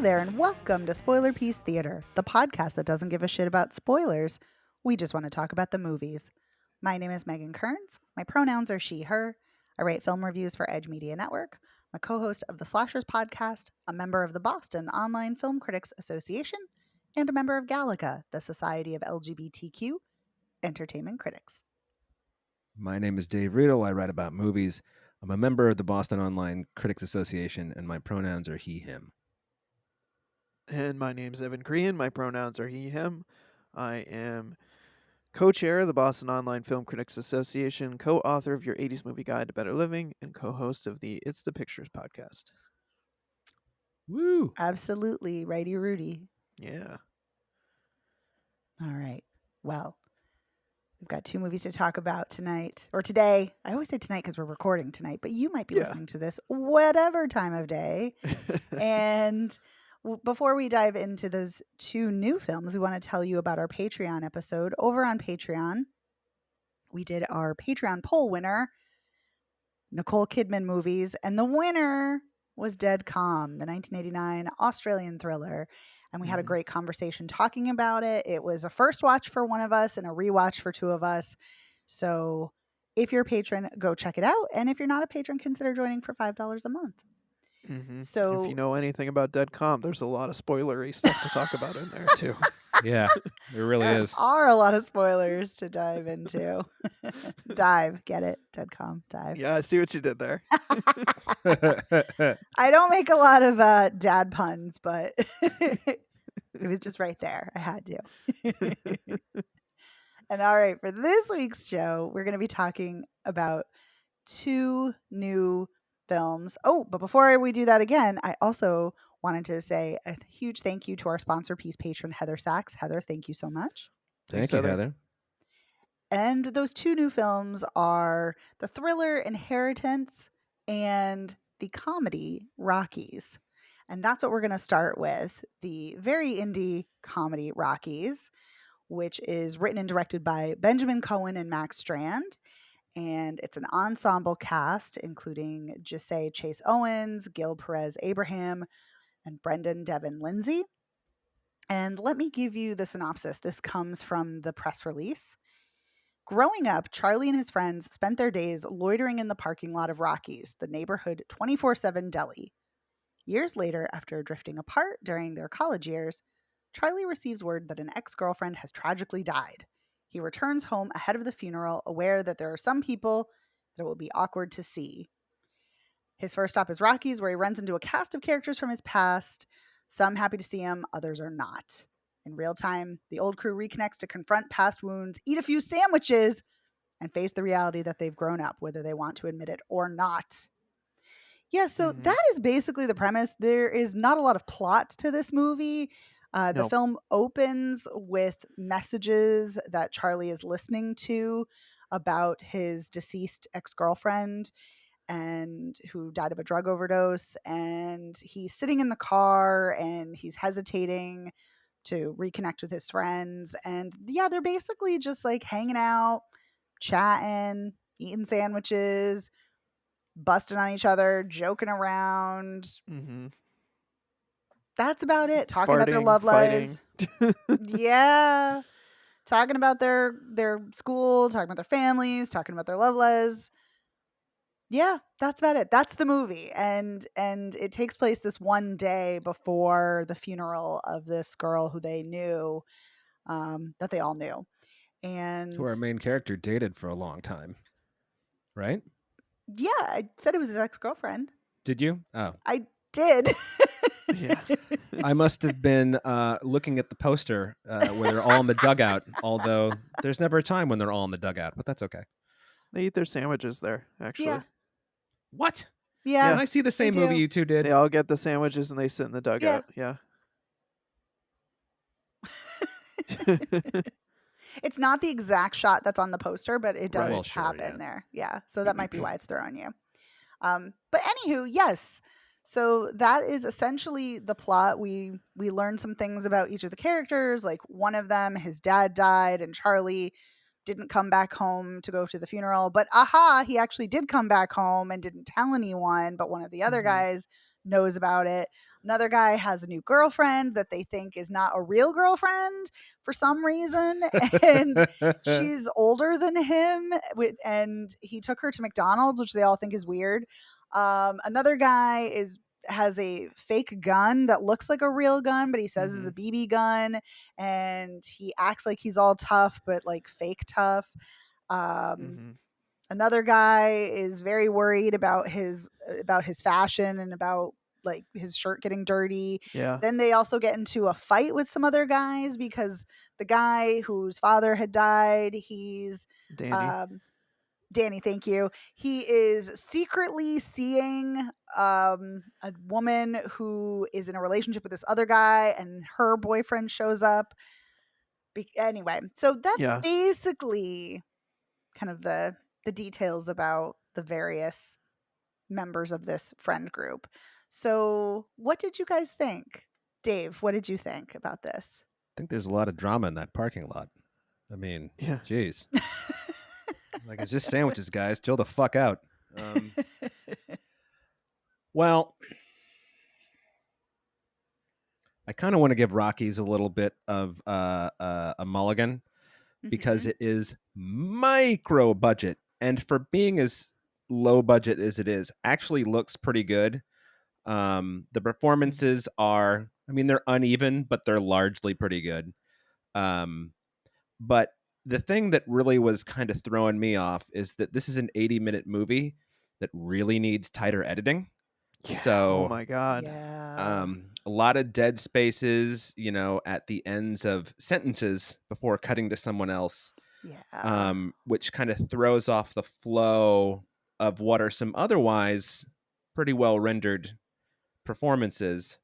there, and welcome to Spoiler Piece Theater, the podcast that doesn't give a shit about spoilers. We just want to talk about the movies. My name is Megan Kearns. My pronouns are she, her. I write film reviews for Edge Media Network. I'm a co-host of the Slashers podcast, a member of the Boston Online Film Critics Association, and a member of Gallica, the Society of LGBTQ Entertainment Critics. My name is Dave Riedel. I write about movies. I'm a member of the Boston Online Critics Association, and my pronouns are he, him. And my name's Evan Crean. My pronouns are he, him. I am co-chair of the Boston Online Film Critics Association, co-author of Your 80s Movie Guide to Better Living, and co-host of the It's the Pictures podcast. Woo! Absolutely, righty Rudy. Yeah. All right. Well, we've got two movies to talk about tonight, or today. I always say tonight because we're recording tonight, but you might be listening to this whatever time of day. And before we dive into those two new films, we want to tell you about our Patreon episode. Over on Patreon, we did our Patreon poll winner, Nicole Kidman movies, and the winner was Dead Calm, the 1989 Australian thriller. And we had a great conversation talking about it. It was a first watch for one of us and a rewatch for two of us. So if you're a patron, go check it out. And if you're not a patron, consider joining for $5 a month. So if you know anything about Dead Calm, there's a lot of spoilery stuff to talk about in there too. Yeah, it really there is. are a lot of spoilers to dive into. Dive, get it? Dead Calm, dive. Yeah, I see what you did there. I don't make a lot of dad puns, but it was just right there. I had to. And all right, for this week's show, we're going to be talking about two new films. Oh, but before we do that again, I also wanted to say a huge thank you to our sponsor piece patron, Heather Sachs. Heather, thank you so much. Thank you, Heather. And those two new films are the thriller Inheritance and the comedy Rockies. And that's what we're going to start with, the very indie comedy Rockies, which is written and directed by Benjamin Cohen and Max Strand. And it's an ensemble cast, including Jesse Chase Owens, Gil Perez Abraham, and Brendan Devin Lindsay. And let me give you the synopsis. This comes from the press release. Growing up, Charlie and his friends spent their days loitering in the parking lot of Rockies, the neighborhood 24/7 deli. Years later, after drifting apart during their college years, Charlie receives word that an ex-girlfriend has tragically died. He returns home ahead of the funeral, aware that there are some people that it will be awkward to see. His first stop is Rockies, where he runs into a cast of characters from his past, some happy to see him, others are not. In real time, the old crew reconnects to confront past wounds, eat a few sandwiches, and face the reality that they've grown up, whether they want to admit it or not. Yeah, so that is basically the premise. There is not a lot of plot to this movie. The film opens with messages that Charlie is listening to about his deceased ex-girlfriend and who died of a drug overdose. And he's sitting in the car and he's hesitating to reconnect with his friends. And yeah, they're basically just like hanging out, chatting, eating sandwiches, busting on each other, joking around. That's about it. Talking about their love lives. Yeah. Talking about their school, talking about their families, talking about their love lives. Yeah, that's about it. That's the movie. And it takes place this one day before the funeral of this girl who they knew, that they all knew. And who our main character dated for a long time, right? Yeah, I said it was his ex-girlfriend. Did you? Oh. I did. Yeah. I must have been looking at the poster where they're all in the dugout, although there's never a time when they're all in the dugout, but that's okay. They eat their sandwiches there, actually. Yeah. What? Yeah. Did I see the same movie you two did? They all get the sandwiches and they sit in the dugout. Yeah. It's not the exact shot that's on the poster, but it does Well, sure, happen there. Yeah. So that might be why it's throwing you. But anywho, yes. So that is essentially the plot. We learn some things about each of the characters. Like one of them, his dad died, and Charlie didn't come back home to go to the funeral. But he actually did come back home and didn't tell anyone. But one of the other guys knows about it. Another guy has a new girlfriend that they think is not a real girlfriend for some reason, and she's older than him, and he took her to McDonald's, which they all think is weird. Another guy has a fake gun that looks like a real gun, but he says is a BB gun, and he acts like he's all tough, but like fake tough. Another guy is very worried about his fashion and about like his shirt getting dirty. Yeah. Then they also get into a fight with some other guys because the guy whose father had died, he's Danny. Danny, thank you. He is secretly seeing a woman who is in a relationship with this other guy, and her boyfriend shows up. Anyway, so that's Yeah. basically kind of the details about the various members of this friend group. So, what did you guys think? Dave, what did you think about this? I think there's a lot of drama in that parking lot. I mean, Yeah. geez. Like, it's just sandwiches, guys. Chill the fuck out. Well, I kind of want to give Rockies a little bit of a mulligan because it is micro budget, and for being as low budget as it is, actually looks pretty good. The performances are, I mean, they're uneven, but they're largely pretty good. But the thing that really was kind of throwing me off is that this is an 80-minute movie that really needs tighter editing. Yeah. So, oh my god. Yeah. a lot of dead spaces, at the ends of sentences before cutting to someone else, Yeah. which kind of throws off the flow of what are some otherwise pretty well rendered performances.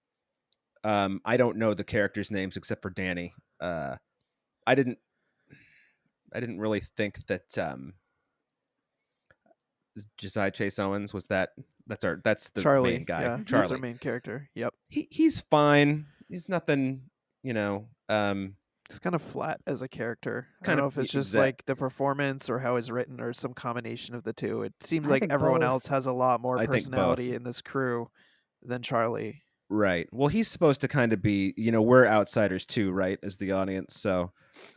I don't know the characters' names except for Danny. I didn't really think that Josiah Chase Owens was that's the Charlie. main guy. Yeah. That's our Charlie. main character. Yep. He's fine. He's nothing, It's kind of flat as a character. I kind don't know of if it's just like the performance or how he's written or some combination of the two. It seems I like think everyone both. else has a lot more I think both. personality in this crew than Charlie. Right. Well, he's supposed to kind of be, we're outsiders too, right, as the audience. So,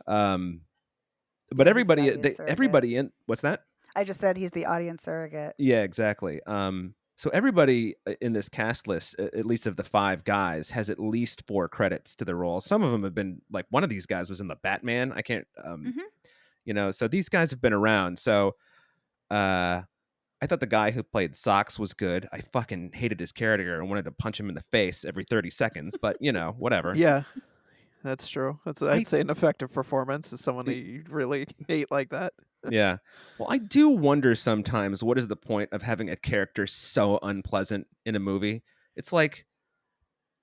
but Yeah, he's the audience everybody in what's that? I just said he's the audience surrogate. Yeah, exactly. So everybody in this cast list, at least of the 5 guys, has at least 4 credits to their role. Some of them have been like, one of these guys was in the Batman. I can't, so these guys have been around. So, I thought the guy who played Socks was good. I fucking hated his character and wanted to punch him in the face every 30 seconds, but whatever. Yeah. That's true. I'd say an effective performance is someone that you really hate like that. Yeah. Well, I do wonder sometimes, what is the point of having a character so unpleasant in a movie? It's like,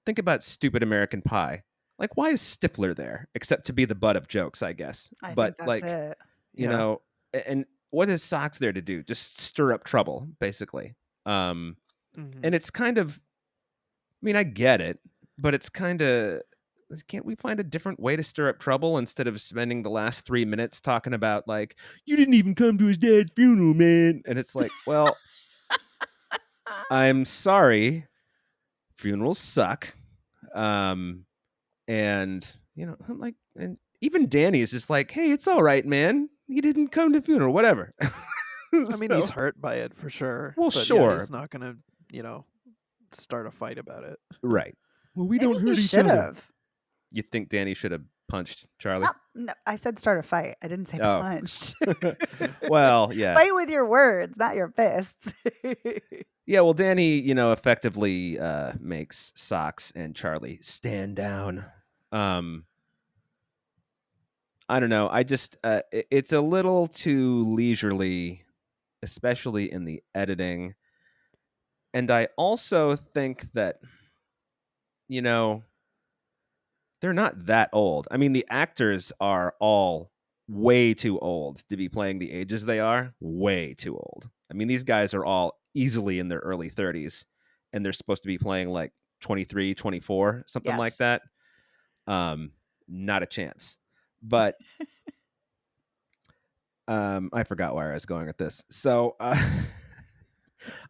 think about Stupid American Pie. Like, why is Stifler there except to be the butt of jokes, I guess? I But think that's it. And what is Socks there to do? Just stir up trouble, basically. And it's kind of, I mean, I get it, but it's kind of, can't we find a different way to stir up trouble instead of spending the last 3 minutes talking about, like, you didn't even come to his dad's funeral, man? And it's like, well, I'm sorry, funerals suck. And like, and even Danny is just like, hey, it's all right, man. You didn't come to the funeral, whatever. I mean, he's hurt by it for sure. Well, but sure. Yeah, he's not gonna, start a fight about it. Right. Well, we Maybe don't hurt he each should other. have. You think Danny should have punched Charlie? No, I said start a fight. I didn't say punched. Well, yeah. Fight with your words, not your fists. Yeah, well, Danny, effectively makes Socks and Charlie stand down. I don't know. I just, it's a little too leisurely, especially in the editing. And I also think that, they're not that old. I mean, the actors are all way too old to be playing the ages they are. Way too old. I mean, these guys are all easily in their early 30s, and they're supposed to be playing like 23, 24, something like that. Not a chance. But I forgot where I was going with this. So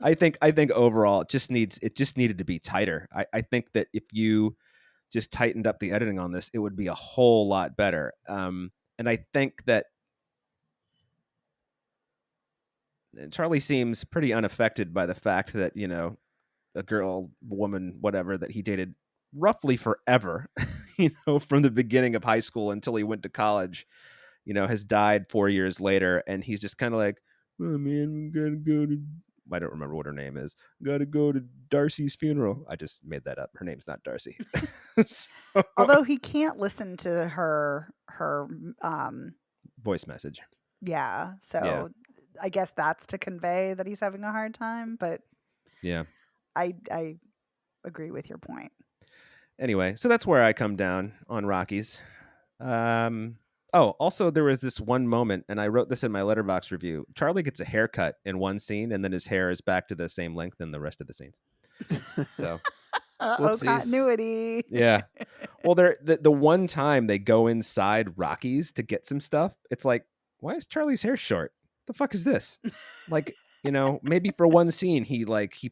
I think overall it just needed to be tighter. I think that if you just tightened up the editing on this, it would be a whole lot better. And I think that Charlie seems pretty unaffected by the fact that, you know, a girl, woman, whatever, that he dated roughly forever, you know, from the beginning of high school until he went to college, you know, has died 4 years later. And he's just kind of like, oh man, we gotta go to, I don't remember what her name is. Gotta go to Darcy's funeral. I just made that up. Her name's not Darcy. So, Although he can't listen to her voice message. yeah, Yeah. so I guess that's to convey that he's having a hard time, but Yeah. I agree with your point. Anyway, so that's where I come down on Rockies. Oh, also there was this one moment, and I wrote this in my Letterboxd review. Charlie gets a haircut in one scene, and then his hair is back to the same length in the rest of the scenes. So, Uh-oh, Whoopsies. continuity. yeah. Well, the one time they go inside Rockies to get some stuff, it's like, why is Charlie's hair short? The fuck is this? Like, you know, maybe for one scene he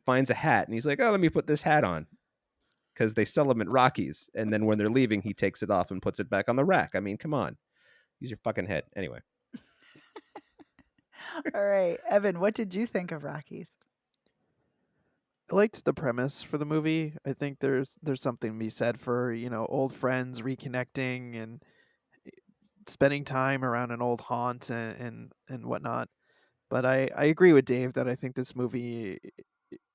finds a hat and he's like, oh, let me put this hat on. Because they sell them at Rockies, and then when they're leaving, he takes it off and puts it back on the rack. I mean, come on, use your fucking head. Anyway, All right, Evan, what did you think of Rockies? I liked the premise for the movie. I think there's something to be said for, you know, old friends reconnecting and spending time around an old haunt and whatnot. But I agree with Dave that I think this movie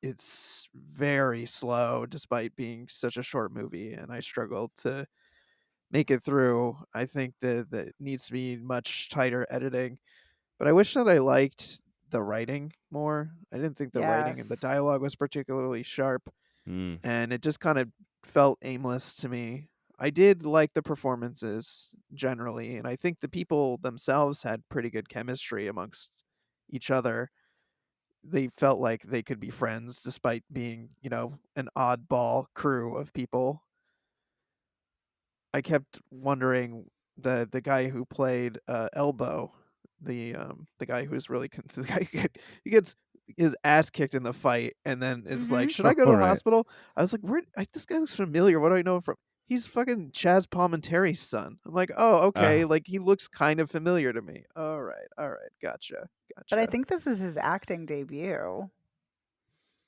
it's very slow despite being such a short movie, and I struggled to make it through. I think that it needs to be much tighter editing. But I wish that I liked the writing more. I didn't think the writing and the Yes. dialogue was particularly sharp, mm. and it just kind of felt aimless to me. I did like the performances generally, and I think the people themselves had pretty good chemistry amongst each other. They felt like they could be friends despite being, you know, an oddball crew of people. I kept wondering the guy who played Elbow, the guy who's really the guy who gets his ass kicked in the fight, and then it's like, should I go to All the right. hospital? I was like, this guy looks familiar. What do I know him from? He's fucking Chaz Palminteri's son. I'm like, oh, okay, like he looks kind of familiar to me. All right, gotcha, But I gotcha. think this is his acting debut.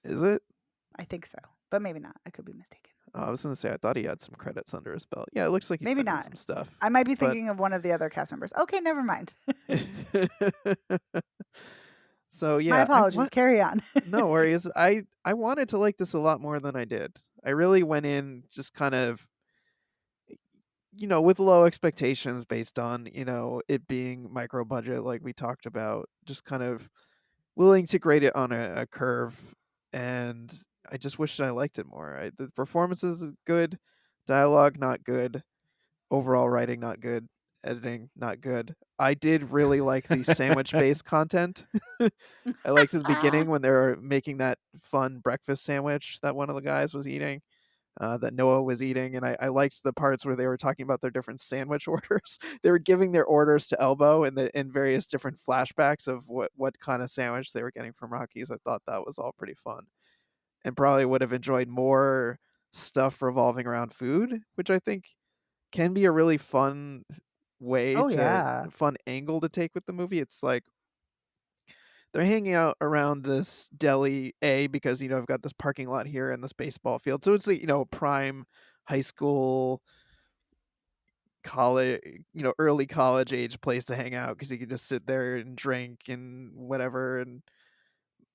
Is it? I think so, but maybe not. I could be mistaken. Oh, I was gonna say I thought he had some credits under his belt. Yeah, it looks like he's Maybe been in not. some stuff, I might be but thinking of one of the other cast members. Okay, never mind. so My yeah, I apologies. want Carry on. no worries. I wanted to like this a lot more than I did. I really went in just kind of, you know, with low expectations based on, you know, it being micro budget like we talked about, just kind of willing to grade it on a curve, and I just wish I liked it more. The performances is good, dialogue not good, overall writing not good, editing not good. I did really like the sandwich-based content. I liked at the beginning when they were making that fun breakfast sandwich that one of the guys was eating, that Noah was eating, and I liked the parts where they were talking about their different sandwich orders. They were giving their orders to Elbow in various different flashbacks of what kind of sandwich they were getting from Rockies. I thought that was all pretty fun, and probably would have enjoyed more stuff revolving around food, which I think can be a really Oh yeah. fun angle to take with the movie. It's like they're hanging out around this deli because, you know, I've got this parking lot here and this baseball field, so it's like, you know, prime high school, college, you know, early college age place to hang out because you can just sit there and drink and whatever. And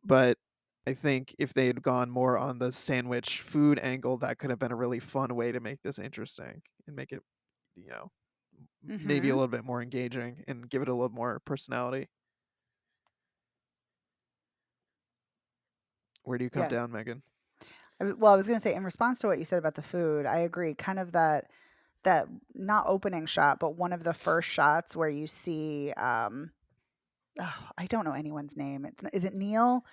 but I think if they had gone more on the sandwich food angle, that could have been a really fun way to make this interesting and make it, you know, maybe a Mhm. little bit more engaging and give it a little more personality. Where do you come Yeah. down, Megan? Well, I was going to say in response to what you said about the food, I agree. Kind of that not opening shot, but one of the first shots where you see oh, I don't know anyone's name. Is it Neil?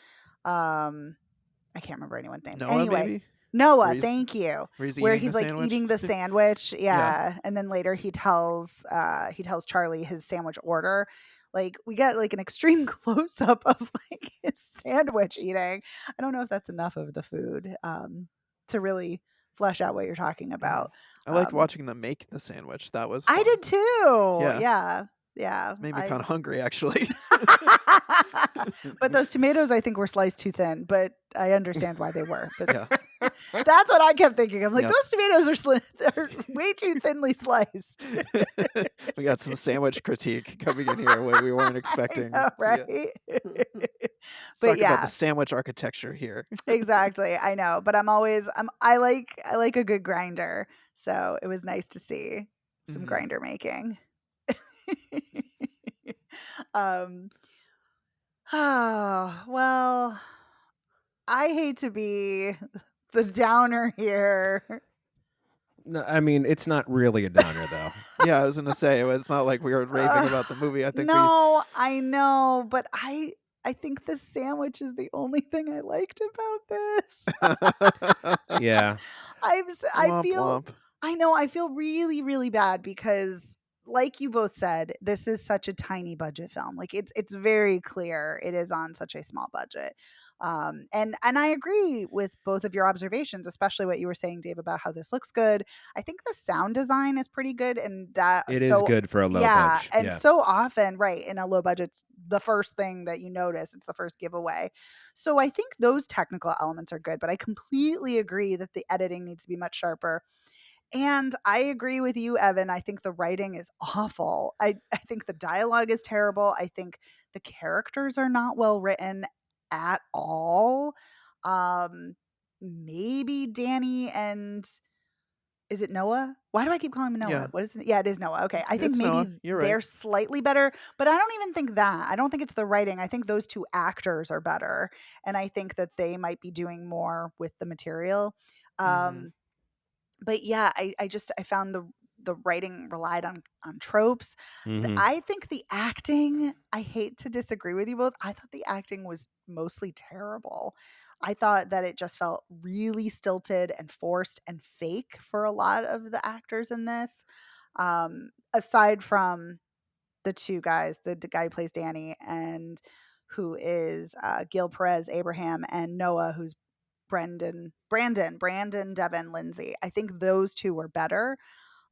I can't remember anyone's name. Noah, Anyway, maybe? Where Noah, he's thank you. Where eating the he's like sandwich? eating the sandwich, Yeah. yeah, and then later he tells Charlie his sandwich order. Like we get like an extreme close up of like his sandwich eating. I don't know if that's enough of the food to really flesh out what you're talking about. I liked Um, watching them make the sandwich. That was I fun. did too. Yeah. Yeah. Yeah. Made me kind of hungry, actually. But those tomatoes, I think, were sliced too thin. But I understand why they were. But Yeah. that's what I kept thinking. I'm like, Yep. those tomatoes are way too thinly sliced. We got some sandwich critique coming in here where we weren't expecting. I know, Yeah. right? Let's But talk about yeah, the sandwich architecture here. exactly. I know. But I like a good grinder. So it was nice to see some Mhm. grinder making. um Oh, well, I hate to be the downer here. No, I mean, it's not really a downer though. Yeah, I was gonna say it's not like we were raving about the movie. I think we. No, I know, but I think the sandwich is the only thing I liked about this. Yeah. I Womp feel womp. I know I feel really really bad because like you both said, this is such a tiny budget film. Like it's very clear it is on such a small budget. And I agree with both of your observations, especially what you were saying, Dave, about how this looks good. I think the sound design is pretty good, and that It is so good for a low yeah, budget. and Yeah. so often, right, in a low budget, it's the first thing that you notice, it's the first giveaway. So I think those technical elements are good, but I completely agree that the editing needs to be much sharper. And I agree with you, Evan. I think the writing is awful. I think the dialogue is terrible. I think the characters are not well written at all. Um, Maybe Danny and is it Noah? Why do I keep calling him Noah? Yeah, What is it? Yeah, it is Noah. Okay. I think it's maybe Noah. You're right. they're slightly better, but I don't even think that. I don't think it's the writing. I think those two actors are better. And I think that they might be doing more with the material. Mhm. But yeah, I found the writing relied on tropes. Hmm. I think the acting, I hate to disagree with you both. I thought the acting was mostly terrible. I thought that it just felt really stilted and forced and fake for a lot of the actors in this. Aside from the two guys, the guy who plays Danny and who is Gil Perez Abraham, and Noah, who's Brandon Devin Lindsay. I think those two were better.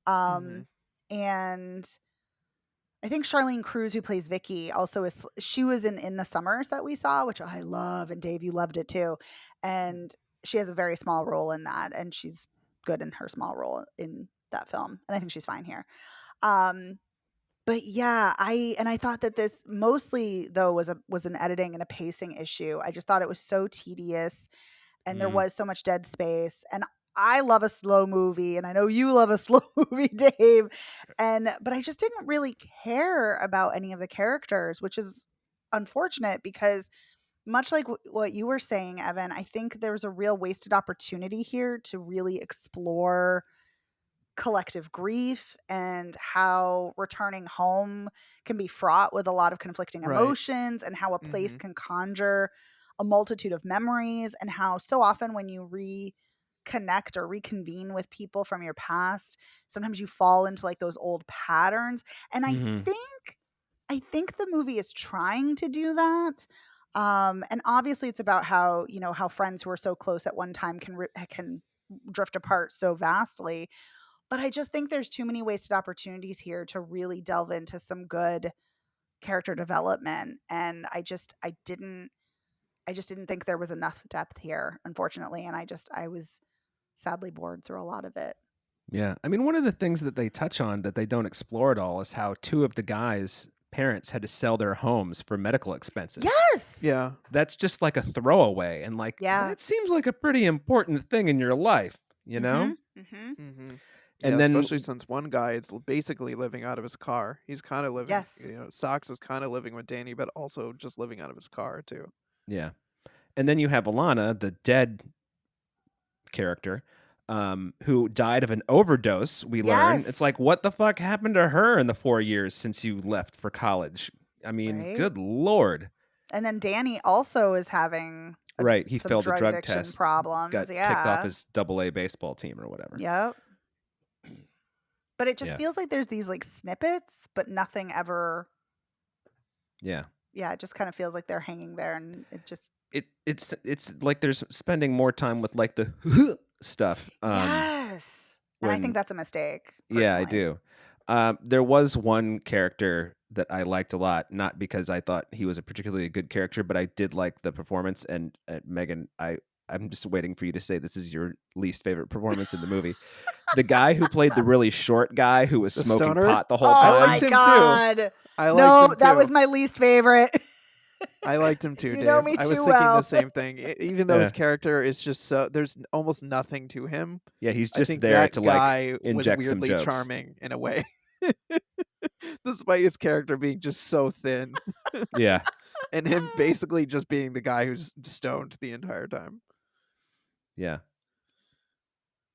Mhm. And I think Charlene Cruz, who plays Vicky, also she was in the Summers that we saw, which I love, and Dave, you loved it too. And she has a very small role in that, and she's good in her small role in that film, and I think she's fine here. Um, but yeah, I thought that this mostly though was an editing and a pacing issue. I just thought it was so tedious and there Mm. was so much dead space. And I love a slow movie, and I know you love a slow movie, Dave. But I just didn't really care about any of the characters, which is unfortunate because much like what you were saying, Evan, I think there's a real wasted opportunity here to really explore collective grief and how returning home can be fraught with a lot of conflicting Right. emotions and how a place Mhm. can conjure a multitude of memories and how so often when you reconnect or reconvene with people from your past, sometimes you fall into like those old patterns. And Hmm. I think the movie is trying to do that. And obviously it's about how, how friends who are so close at one time can drift apart so vastly, but I just think there's too many wasted opportunities here to really delve into some good character development. And I just didn't think there was enough depth here, unfortunately. And I was sadly bored through a lot of it. Yeah. I mean, one of the things that they touch on that they don't explore at all is how two of the guys' parents had to sell their homes for medical expenses. Yes. Yeah. That's just like a throwaway. And like, Yeah. that seems like a pretty important thing in your life, you know? Mm-hmm. Mm-hmm. Mhm. Yeah, And especially then, since one guy is basically living out of his car. He's kind of living, Yes. Socks is kind of living with Danny, but also just living out of his car too. yeah. And then you have Alana, the dead character, who died of an overdose, we learn. It's Yes. like, what the fuck happened to her in the 4 years since you left for college? I mean, Right. good Lord. And then Danny also is having Right. He some failed a drug drug addiction test, problems. got kicked off Yeah. his AA baseball team or whatever. Yep. But it just Yeah. feels like there's these like snippets, but nothing ever Yeah. Yeah, it just kind of feels like they're hanging there, and it just It's like there's spending more time with like the stuff. yes. And I think When that's a mistake, Yeah, I personally. do. There was one character that I liked a lot, not because I thought he was a particularly good character, but I did like the performance. And Megan, I'm just waiting for you to say this is your least favorite performance in the movie. The guy who played the really short guy who was The smoking stoner? pot the whole I Oh liked my time. him too. god. I liked No, him that was too. my least favorite. I liked him too, You know Dave. me I was too thinking the well. same thing. Even though Yeah, his character is just so there's almost nothing to him. yeah, he's I just think there that to like guy was inject some weirdly jokes. charming in a way. Despite his character being just so thin Yeah, and him basically just being the guy who's stoned the entire time. yeah,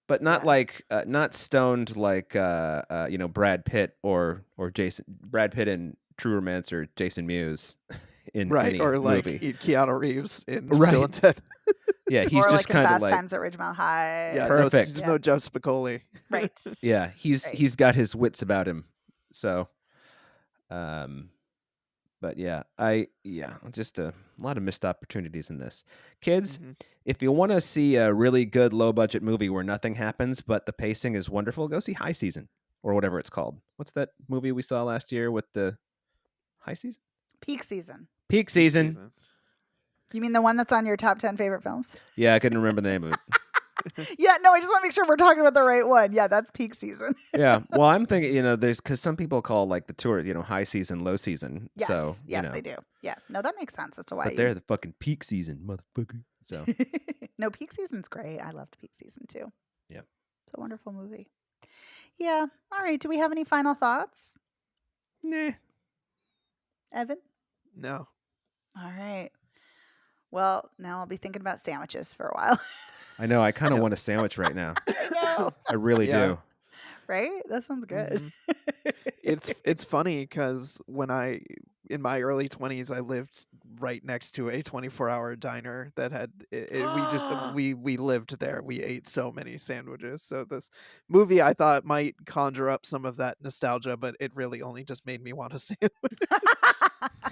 but not Yeah. like not stoned like Brad Pitt or Jason Brad Pitt in True Romance or Jason Mewes in Right, any or like movie. Keanu Reeves in Bill Right. and Ted. Yeah, he's Or just like in kind of Fast like Times at Ridgemont High. Yeah, no, perfect. just Yeah. no Jeff Spicoli. Right. Yeah, Right. he's got his wits about him. So, um, but yeah, just a lot of missed opportunities in this. Kids, Mhm. if you want to see a really good low budget movie where nothing happens but the pacing is wonderful, go see High Season or whatever it's called. What's that movie we saw last year with the High Season? Peak Season. Peak Peak Season. season. You mean the one that's on your top 10 favorite films? Yeah, I couldn't remember the name of it. Yeah, no, I just want to make sure we're talking about the right one. Yeah, that's Peak Season. Yeah, well, I'm thinking, there's because some people call like the tour, high season, low season. So, Yes, they do. Yeah, no, that makes sense as to why but they're the fucking peak season, motherfucker. So, No, Peak Season's great. I loved Peak Season too. yeah. It's a wonderful movie. Yeah. All right. Do we have any final thoughts, Nah. Evan? No. All right. Well, now I'll be thinking about sandwiches for a while. I know. I kind of Yep. want a sandwich right now. I know. I really Yeah. do. Right? That sounds good. Mhm. It's funny because in my early 20s I lived right next to a 24-hour diner that had we lived there. We ate so many sandwiches. So this movie I thought might conjure up some of that nostalgia, but it really only just made me want a sandwich.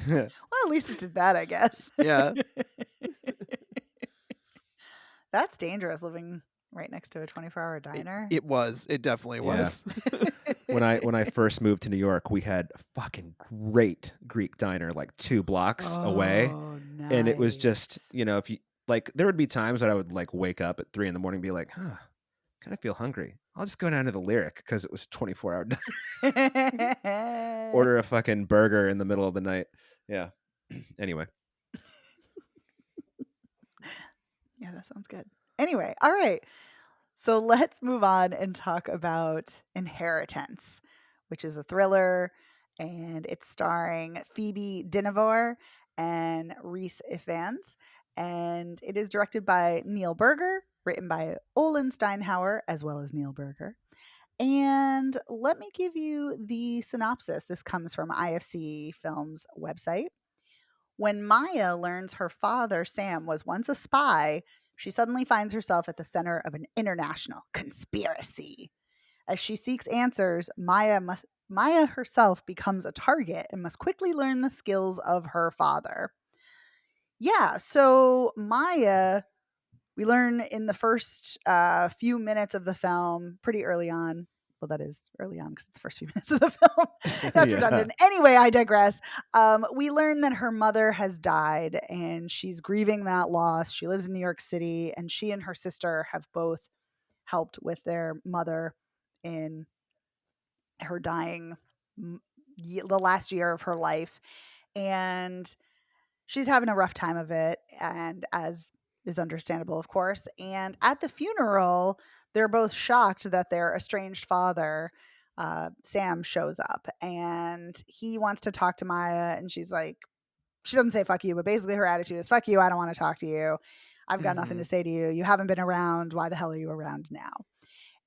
Well, at least it did that, I guess. Yeah. That's dangerous living right next to a 24-hour diner. It definitely Yeah. was. When I first moved to New York, we had a fucking great Greek diner like 2 blocks away, Oh, and it was just nice. if you like, there would be times that I would like wake up at 3 in the morning and be like, huh, kind of feel hungry. I'll just go down to the Lyric because it was 24-hour. Order a fucking burger in the middle of the night. Yeah. Anyway. Yeah, that sounds good. Anyway, all right. So let's move on and talk about Inheritance, which is a thriller, and it's starring Phoebe Dynevor and Rhys Ifans, and it is directed by Neil Berger, written by Olin Steinhauer as well as Neil Berger. And let me give you the synopsis. This comes from IFC Films website. When Maya learns her father, Sam, was once a spy, she suddenly finds herself at the center of an international conspiracy. As she seeks answers, Maya herself becomes a target and must quickly learn the skills of her father. Yeah, so Maya, we learn in the first few minutes of the film, pretty early on. Well, that is early on because it's the first few minutes of the film. That's Yeah. redundant. Anyway, I digress. We learn that her mother has died and she's grieving that loss. She lives in New York City, and she and her sister have both helped with their mother in her dying the last year of her life. And she's having a rough time of it, and as is understandable, of course. And at the funeral, they're both shocked that their estranged father, Sam, shows up, and he wants to talk to Maya, and she's like, she doesn't say fuck you, but basically her attitude is fuck you, I don't want to talk to you. I've got nothing to say to you. You haven't been around. Why the hell are you around now?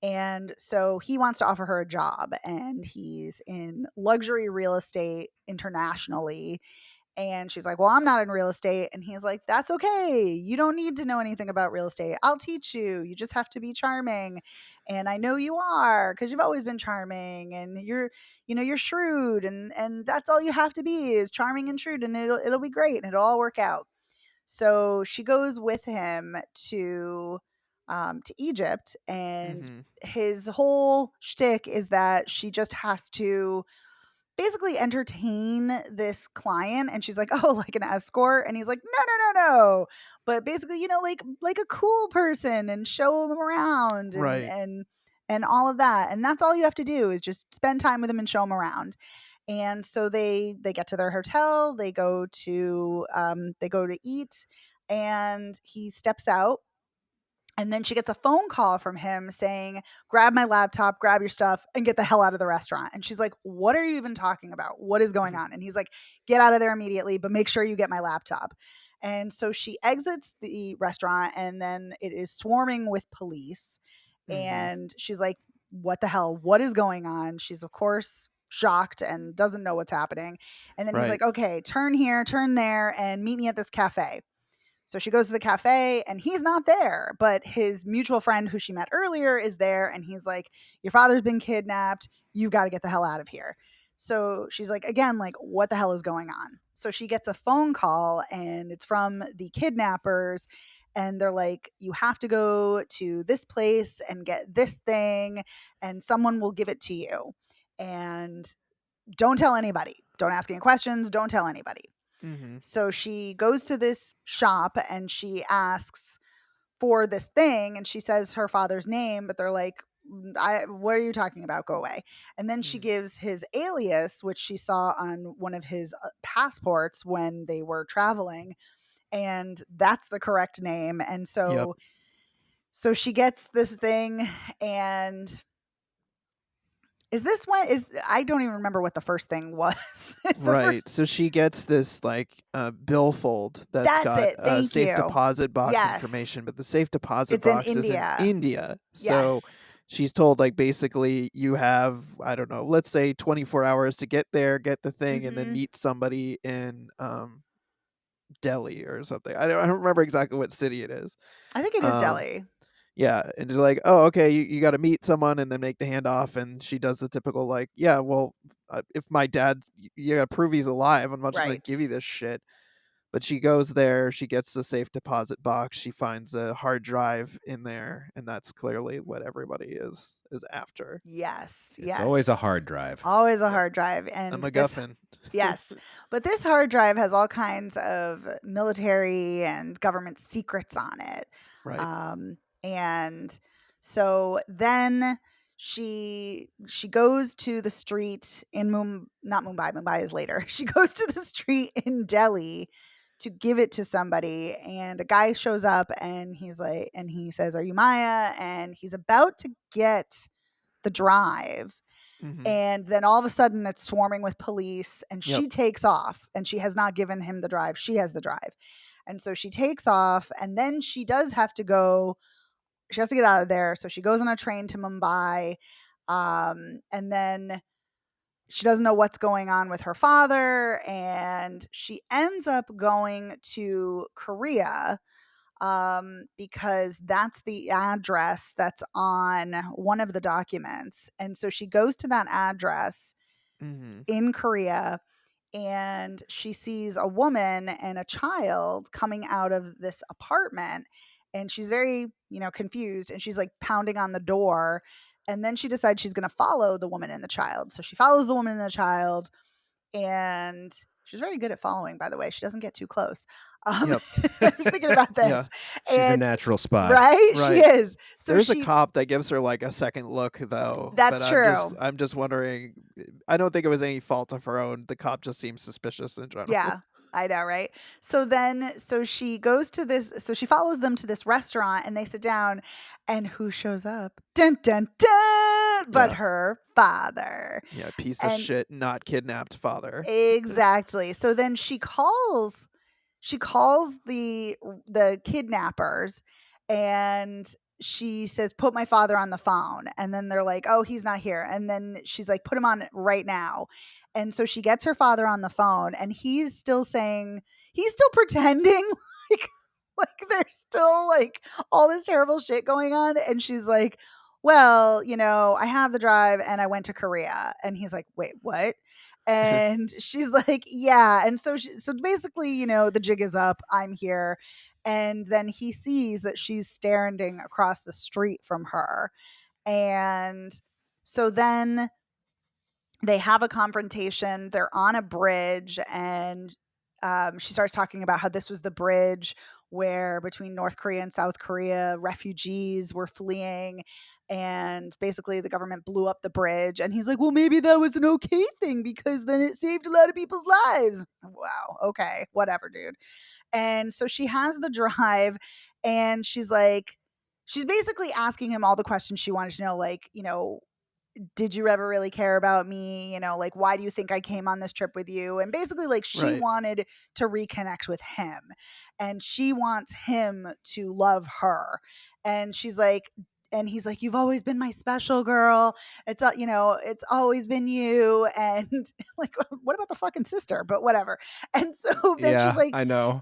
And so he wants to offer her a job, and he's in luxury real estate internationally, And she's like, well, I'm not in real estate. And he's like, that's okay. You don't need to know anything about real estate. I'll teach you. You just have to be charming. And I know you are, because you've always been charming, and you're shrewd, and that's all you have to be, is charming and shrewd, and it'll be great, and it'll all work out. So she goes with him to Egypt, and Mm-hmm. his whole shtick is that she just has to basically entertain this client, and she's like, oh, like an escort, and he's like, no, but basically, like a cool person, and show him around, and Right. and and all of that, and that's all you have to do, is just spend time with him and show him around. And so they get to their hotel, they go to eat, and he steps out, and then she gets a phone call from him saying, grab my laptop, grab your stuff, and get the hell out of the restaurant. And she's like, what are you even talking about? What is going on? And he's like, get out of there immediately, but make sure you get my laptop. And so she exits the restaurant, and then it is swarming with police. Mm-hmm. And she's like, what the hell? What is going on? She's, of course, shocked and doesn't know what's happening. And then he's Right. like, okay, turn here, turn there, and meet me at this cafe. So she goes to the cafe, and he's not there, but his mutual friend who she met earlier is there. And he's like, your father's been kidnapped. You got to get the hell out of here. So she's like, again, like, what the hell is going on? So she gets a phone call, and it's from the kidnappers. And they're like, you have to go to this place and get this thing, and someone will give it to you. And don't tell anybody. Don't ask any questions. Don't tell anybody. Mm-hmm. So she goes to this shop, and she asks for this thing, and she says her father's name, but they're like, what are you talking about? Go away. And then she gives his alias, which she saw on one of his passports when they were traveling, and that's the correct name. And Yep. so she gets this thing, and I don't even remember what the first thing was. It's the Right. first. So she gets this like billfold that's That's got it. Thank safe you. deposit box Yes. information, but the safe deposit It's in box is in India. India. So Yes. she's told like basically you have, I don't know, let's say 24 hours to get there, get the thing, and then Mhm. meet somebody in Delhi or something. I don't remember exactly what city it is. I think it is Um Delhi. Yeah, and they're like, "Oh, okay, you gotta meet someone and then make the handoff," and she does the typical like, "Yeah, well, if my dad, you gotta prove he's alive. I'm not just gonna Right. give you this shit." But she goes there, she gets the safe deposit box, she finds a hard drive in there, and that's clearly what everybody is after. Yes. It's always Yes. a hard drive. Always a Yep, hard drive. a And MacGuffin. yes. But this hard drive has all kinds of military and government secrets on it. Right. And so then she goes to the street in not Mumbai. Mumbai is later. She goes to the street in Delhi to give it to somebody, and a guy shows up, and he says, are you Maya? And he's about to get the drive, Mhm. and then all of a sudden it's swarming with police, and Yep. she takes off, and she has not given him the drive. She has the drive. And so she takes off, and then she has to get out of there. So she goes on a train to Mumbai. And then she doesn't know what's going on with her father, and she ends up going to Korea, because that's the address that's on one of the documents. And so she goes to that address Mhm. in Korea, and she sees a woman and a child coming out of this apartment, and she's very, confused, and she's like pounding on the door. And then she decides she's going to follow the woman and the child. So she follows the woman and the child, and she's very good at following, by the way. She doesn't get too close. Yep. I was thinking about Yeah. this. She's a And natural spy. right, she Right. is. So There's a she cop that gives her like a second look though, but That's I'm just true. I'm just wondering. I don't think it was any fault of her own. The cop just seems suspicious in general. Yeah, I know, right? So she goes to so she follows them to this restaurant, and they sit down, and who shows up? Dun dun dun! But Yeah. her father. Yeah, piece of And shit, not kidnapped father. exactly. So then she calls the kidnappers, and she says, put my father on the phone. And then they're like, oh, he's not here. And then she's like, put him on right now. And so she gets her father on the phone, and he's still pretending like, like there's still like all this terrible shit going on. And she's like, well, I have the drive and I went to Korea. And he's like, wait, what? And she's like, yeah. And so basically, the jig is up. I'm here. And then he sees that she's staring across the street from her. And so then they have a confrontation. They're on a bridge, and she starts talking about how this was the bridge where between North Korea and South Korea, refugees were fleeing. And basically, the government blew up the bridge. And he's like, well, maybe that was an okay thing because then it saved a lot of people's lives. Wow. Okay. Whatever, dude. And so she has the drive, and she's basically asking him all the questions she wanted to know, like, did you ever really care about me? Like, why do you think I came on this trip with you? And basically, like, she Right. wanted to reconnect with him, and she wants him to love her. And she's like, and he's like, you've always been my special girl. It's always been you. And like, what about the fucking sister? But whatever. And so then she's Yeah, like, I know.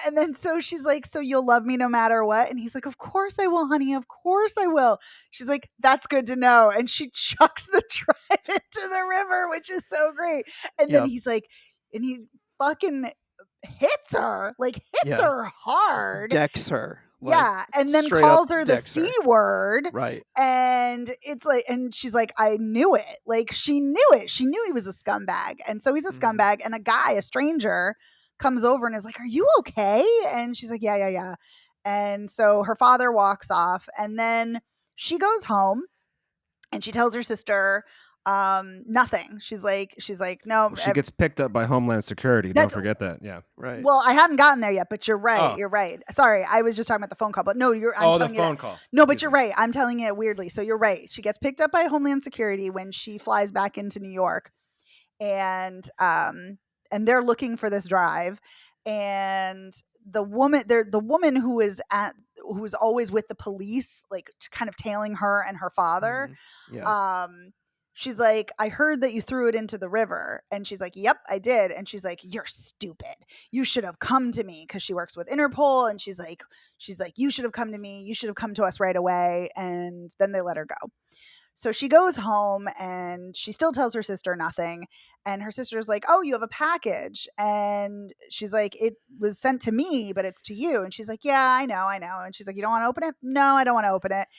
and then so she's like, so you'll love me no matter what? And he's like, of course I will, honey. Of course I will. She's like, that's good to know. And she chucks the drive into the river, which is so great. And then Yep. he's like, and he fucking hits her Yeah. hard. Decks her. Yeah. And then straight up calls her the decks her. C word. Right. And it's like, and she's like, I knew it. Like, she knew it. She knew he was a scumbag. And so he's a Mhm. scumbag. And a stranger, comes over and is like, are you okay? And she's like, yeah. And so her father walks off, and then she goes home and she tells her sister nothing. She's like, no. She gets picked up by Homeland Security. Don't forget that. Yeah. Right. Well, I hadn't gotten there yet, but you're right. Oh. You're right. Sorry, I was just talking about the phone call, but no, I'm the telling you phone that. call. No, but Excuse you're me. right. I'm telling it weirdly. So you're right. She gets picked up by Homeland Security when she flies back into New York, and they're looking for this drive, and the woman who is always with the police, like kind of tailing her and her father. Yeah. She's like, I heard that you threw it into the river. And she's like, yep, I did. And she's like, you're stupid. You should have come to me, because she works with Interpol. And she's like, you should have come to me. You should have come to us right away. And then they let her go. So she goes home, and she still tells her sister nothing. And her sister's like, oh, you have a package. And she's like, it was sent to me, but it's to you. And she's like, yeah, I know. And she's like, you don't want to open it? No, I don't want to open it.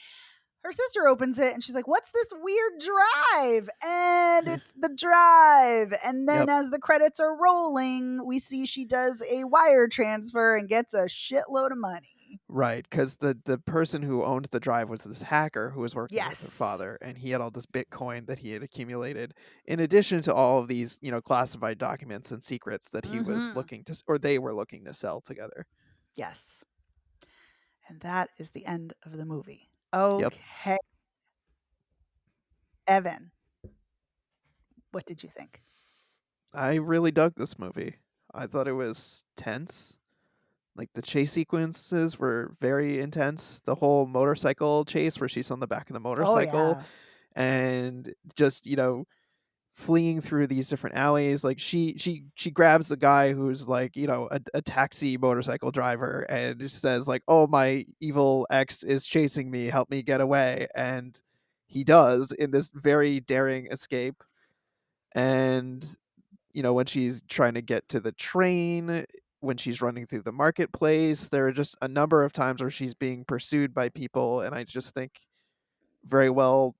Her sister opens it, and she's like, what's this weird drive? And it's the drive. And then Yep. as the credits are rolling, we see she does a wire transfer and gets a shitload of money. Right, because the person who owned the drive was this hacker who was working with her Yes. father, and he had all this Bitcoin that he had accumulated, in addition to all of these, classified documents and secrets that he was looking to, or they were looking to sell together. Yes. And that is the end of the movie. Okay. Evan, what did you think? I really dug this movie. I thought it was tense. Like, the chase sequences were very intense. The whole motorcycle chase where she's on the back of the motorcycle and just, fleeing through these different alleys. Like, she grabs the guy who's like, a taxi motorcycle driver, and says like, oh, my evil ex is chasing me, help me get away. And he does in this very daring escape. And when she's trying to get to the train, when she's running through the marketplace, there are just a number of times where she's being pursued by people, and I just think very well,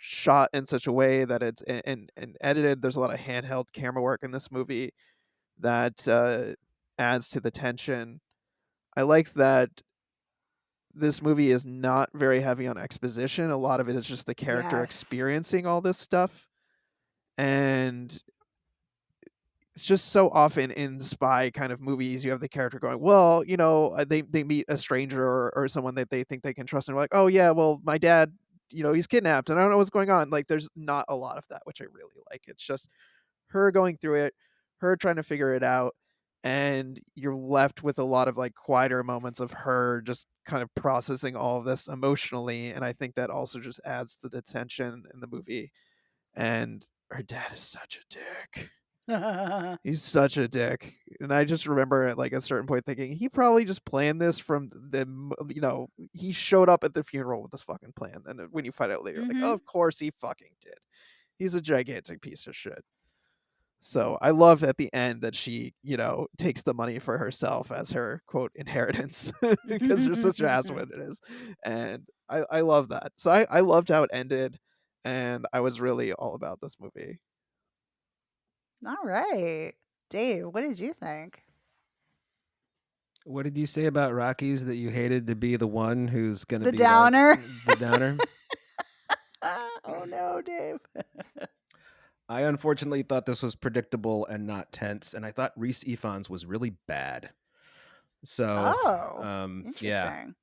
shot in such a way that it's and edited. There's a lot of handheld camera work in this movie that adds to the tension. I like that this movie is not very heavy on exposition. A lot of it is just the character experiencing all this stuff. And it's just so often in spy kind of movies, you have the character going, well, they meet a stranger or someone that they think they can trust, and they're like, oh yeah, well, my dad, he's kidnapped and I don't know what's going on. Like, there's not a lot of that, which I really like. It's just her going through it, her trying to figure it out, and you're left with a lot of like quieter moments of her just kind of processing all of this emotionally, and I think that also just adds to the tension in the movie. And her dad is such a dick. He's such a dick, and I just remember at like a certain point thinking he probably just planned this from he showed up at the funeral with this fucking plan, and then when you find out later, like, Mhm. of course he fucking did. He's a gigantic piece of shit. So I love at the end that she, takes the money for herself as her quote inheritance because her sister asked what it is. And I love that. So I loved how it ended, and I was really all about this movie. All right. Dave, what did you think? What did you say about Rockies that you hated to be the one who's going to The be like downer. the downer? Oh no, Dave. I unfortunately thought this was predictable and not tense, and I thought Reese Ifans was really bad. So, Oh, yeah, interesting.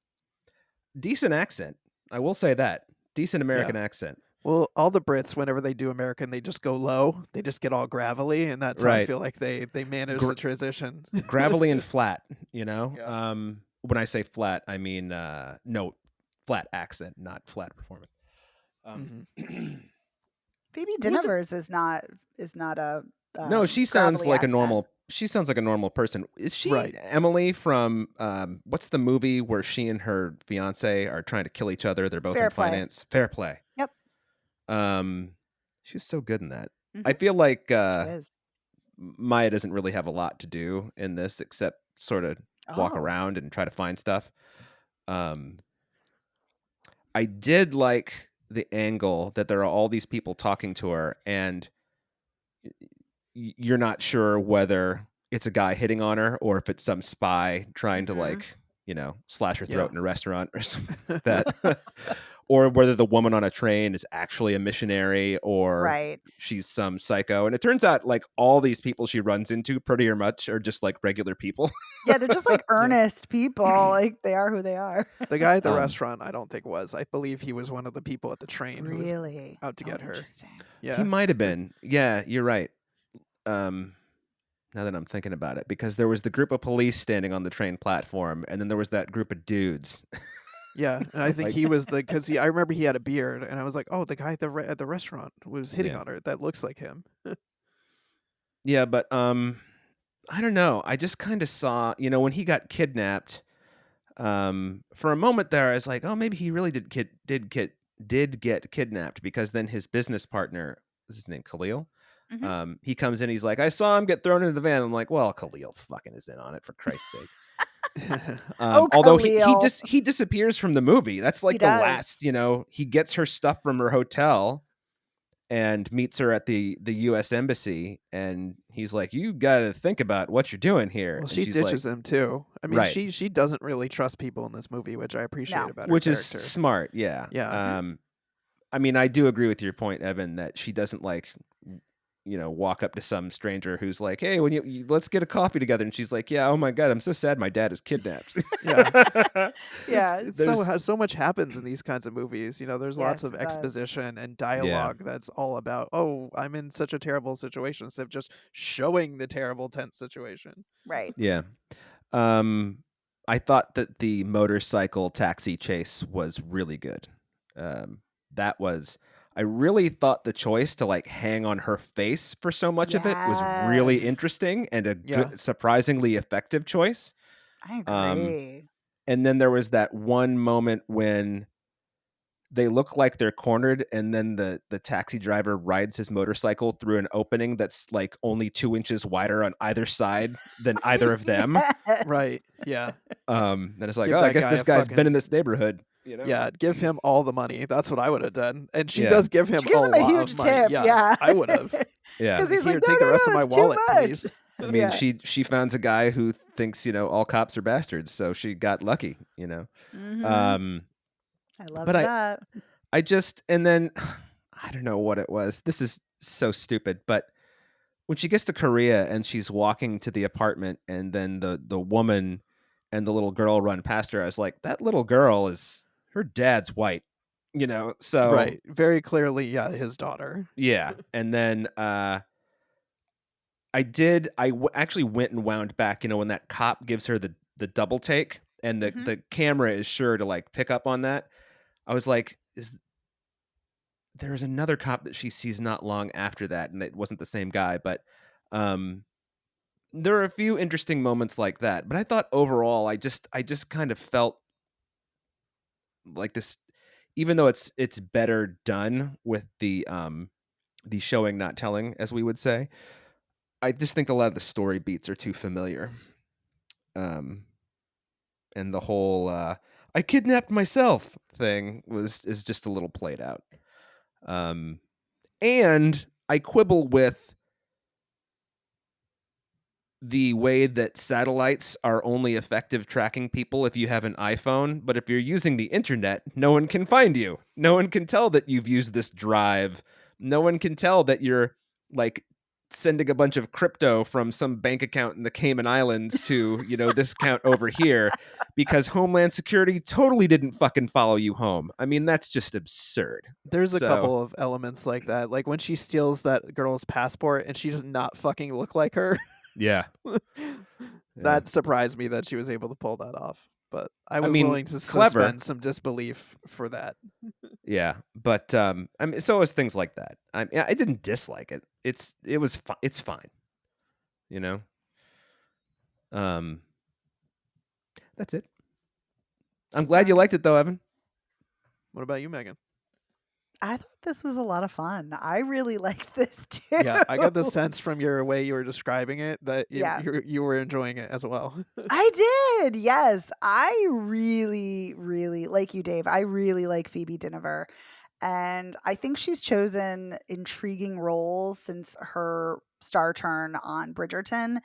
decent accent. I will say that. Decent Yeah. American accent. Well, all the Brits, whenever they do American, they just go low. They just get all gravelly, and that's how I Right. feel like they manage Gr- the transition. Gravelly and flat, you know? Yeah. When I say flat, I mean no, flat accent, not flat performance. Mhm. Phoebe It wasn't Dinevers is not a No, she sounds gravelly like a accent. normal person. Is she Right. Emily from what's the movie where she and her fiance are trying to kill each other? They're both in Fair play. finance. Fair Play. Yep. Um she's so good in that. Hmm. I feel like She is. Maya doesn't really have a lot to do in this except sort of walk Oh. around and try to find stuff. Um I did like the angle that there are all these people talking to her and you're not sure whether it's a guy hitting on her or if it's some spy trying to Hmm. slash her Yeah. throat in a restaurant or something like that. Or whether the woman on a train is actually a missionary or Right. she's some psycho. And it turns out like all these people she runs into pretty or much are just like regular people. Yeah, they're just like Yeah. earnest people. Like they are who they are. The guy at the Um, restaurant, I don't think was. I believe he was one of the people at the train who was Really? out to Oh, get her. interesting. he Yeah. might have been. Yeah, you're right. Um, now that I'm thinking about it, because there was the group of police standing on the train platform, and then there was that group of dudes. Yeah, and I think Like, he was because I remember he had a beard, and I was like, "Oh, the guy at the restaurant was hitting yeah, on her. That looks like him." yeah, but I don't know. I just kind of saw, when he got kidnapped. For a moment there, I was like, oh, maybe he really did get kidnapped because then his business partner, is his name Khalil? Hmm. He comes in, he's like, I saw him get thrown into the van. I'm like, well, Khalil fucking is in on it for Christ's sake. Oh, Although he Khalil. he disappears from the movie. That's He like the last, does. he gets her stuff from her hotel and meets her at the US embassy, and he's like, you got to think about what you're doing here. Well, And she she's like, ditches him too. I mean, right, she doesn't really trust people in this movie, which I appreciate No. about her which is character. smart, yeah. Yeah. Hmm. I mean, I do agree with your point, Evan, that she doesn't like, walk up to some stranger who's like, "Hey, when let's get a coffee together," and she's like, "Yeah, oh my god, I'm so sad, my dad is kidnapped." Yeah. Yeah. It's There's, so much happens in these kinds of movies. There's lots Yes, of it does. exposition and yeah, dialogue that's all about, "Oh, I'm in such a terrible situation," instead of just showing the terrible tense situation. Right. yeah. Um, I thought that the motorcycle taxi chase was really good. Um, that was. I really thought the choice to like hang on her face for so much of it was really Yes. interesting and a Yeah. good, surprisingly effective choice. I Um, agree. And then there was that one moment when they look like they're cornered, and then the taxi driver rides his motorcycle through an opening that's like only 2 inches wider on either side than either of them. Yes. Right. Yeah. And it's like, Give oh, I that guess guy this a guy's been in fucking this neighborhood, Yeah, give him all the money. That's what I would have done. And she Yeah, does give She him a gives him a lot of huge money. tip. Yeah, Yeah. I would have. yeah. Because he's like, Here, no, take the no, rest of no, my it's too wallet, much. please. I mean, Yeah. she finds a guy who thinks all cops are bastards, so she got lucky. Hmm. Um, I but loved I that. I just and then I don't know what it was. This is so stupid, but when she gets to Korea and she's walking to the apartment and then the woman and the little girl run past her, I was like, that little girl is her dad's white, So Right. Very clearly, yeah, his daughter. yeah. And then actually went and wound back, when that cop gives her the double take and the Mhm. the camera is sure to like pick up on that. I was like, there's another cop that she sees not long after that, and it wasn't the same guy, but um there are a few interesting moments like that. But I thought overall I just kind of felt like this, even though it's better done with the showing not telling, as we would say. I just think a lot of the story beats are too familiar. Um, and the whole "I kidnapped myself" thing is just a little played out. Um, and I quibble with the way that satellites are only effective tracking people if you have an iPhone, but if you're using the internet, no one can find you. No one can tell that you've used this drive. No one can tell that you're like sending a bunch of crypto from some bank account in the Cayman Islands to, this account over here, because Homeland Security totally didn't fucking follow you home. I mean, that's just absurd. There's a So, couple of elements like that, like when she steals that girl's passport and she does not fucking look like her. yeah. Yeah. That surprised me that she was able to pull that off, but I I was mean, willing to clever. suspend some disbelief for that. Yeah, but, I mean, so is things like that. I didn't dislike it. It's fine, you know? Um, that's it. I'm glad you Um, liked it though, Evan. What about you, Megan? I thought this was a lot of fun. I really liked this too. Yeah, I got the sense from your way you were describing it that Yeah. you were enjoying it as well. I did. Yes. I really, really like you, Dave. I really like Phoebe Dynevor. And I think she's chosen intriguing roles since her star turn on Bridgerton,